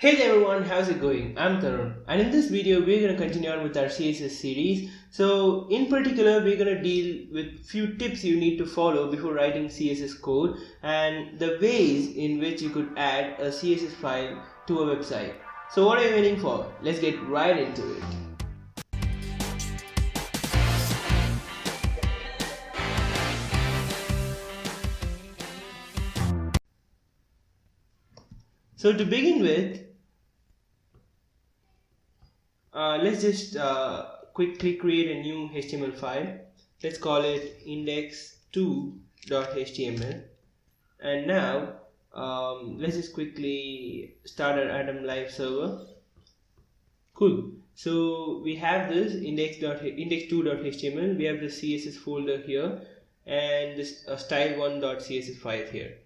Hey there everyone, how's it going? I'm Tharun, and in this video we're going to continue on with our CSS series. So in particular we're going to deal with few tips you need to follow before writing CSS code and the ways in which you could add a CSS file to a website. So what are you waiting for? Let's get right into it. So to begin with, let's just quickly create a new HTML file. Let's call it index2.html. And now let's just quickly start our Atom Live server. Cool. So we have this index2.html. We have the CSS folder here and this style1.css file here.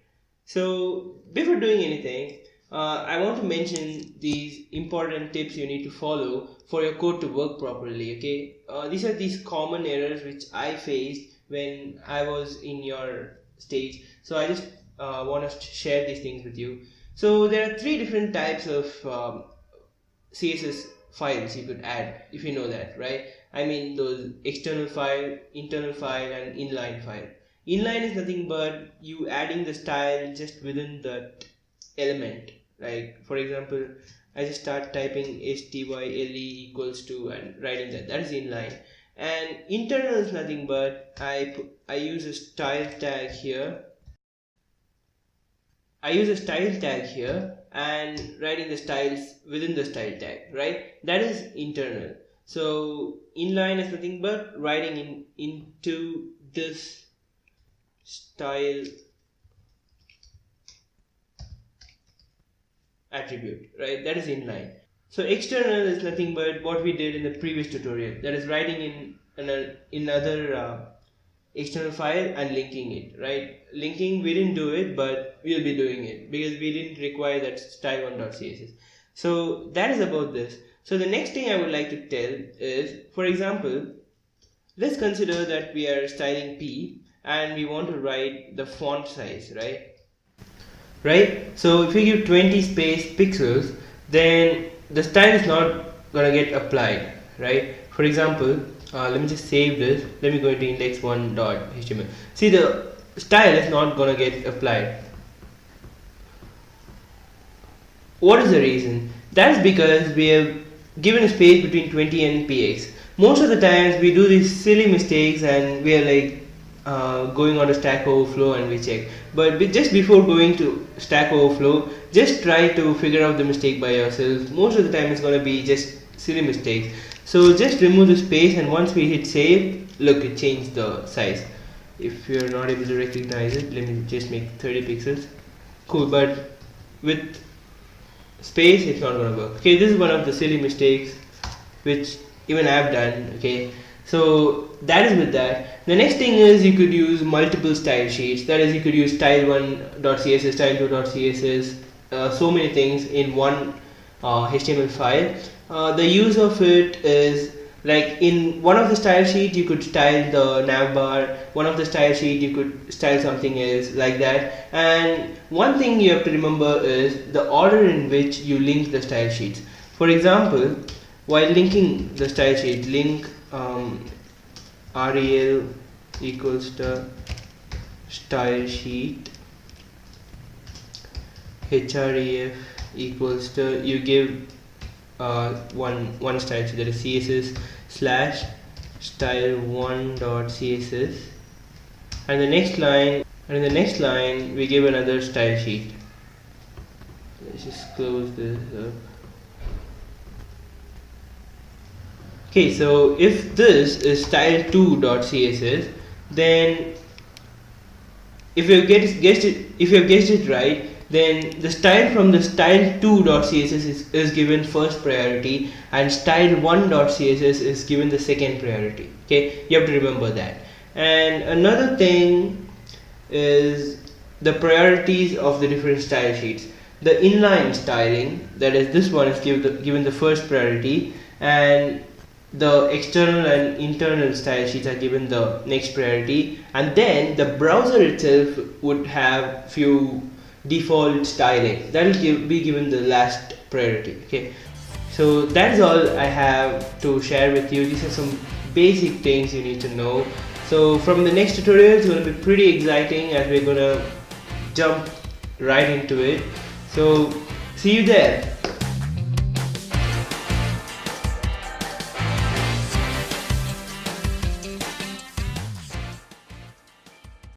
So before doing anything, I want to mention these important tips you need to follow for your code to work properly. Okay, these are these common errors which I faced when I was in your stage. So I just want to share these things with you. So there are three different types of CSS files you could add, if you know that, right? I mean those external file, internal file, and inline file. Inline is nothing but you adding the style just within that element. Like for example, I just start typing style equals to and writing that is inline. And internal is nothing but I use a style tag here. I use a style tag here and writing the styles within the style tag, right? That is internal. So inline is nothing but writing into this style attribute, right? That is inline. So external is nothing but what we did in the previous tutorial, that is writing in another external file and linking it, right? Linking, we didn't do it, but we'll be doing it because we didn't require that style1.css. So that is about this. So the next thing I would like to tell is, for example, let's consider that we are styling P and we want to write the font size, right? So if you give 20 space pixels, then the style is not gonna get applied, right? For example, let me just save this. Let me go into index1.html. See, the style is not gonna get applied. What is the reason? That's because we have given a space between 20 and px. Most of the times we do these silly mistakes and we are like going on to Stack Overflow and we check. But just before going to Stack Overflow, just try to figure out the mistake by yourself. Most of the time it's going to be just silly mistakes. So just remove the space, and once we hit save, look, it changed the size. If you're not able to recognize it, let me just make 30 pixels. Cool, but with space it's not going to work. Okay, this is one of the silly mistakes which even I've done. Okay, so that is with that. The next thing is you could use multiple style sheets. That is, you could use style1.css, style2.css, so many things in one HTML file. The use of it is, like, in one of the style sheet you could style the navbar, one of the style sheet you could style something else, like that. And one thing you have to remember is the order in which you link the style sheets. For example, while linking the style sheet, link rel equals to style sheet, href equals to, you give one style sheet, that is css slash style1.css, and in the next line we give another style sheet. Let's just close this up. Okay, so if this is style2.css, then if you have guessed it right, then the style from the style2.css is given first priority and style1.css is given the second priority. Okay, you have to remember that. And another thing is the priorities of the different style sheets. The inline styling, that is, this one is given the first priority, and the external and internal style sheets are given the next priority, and then the browser itself would have few default styling that will be given the last priority. Okay, so that is all I have to share with you. These are some basic things you need to know. So from the next tutorial, it's going to be pretty exciting as we're going to jump right into it. So see you there.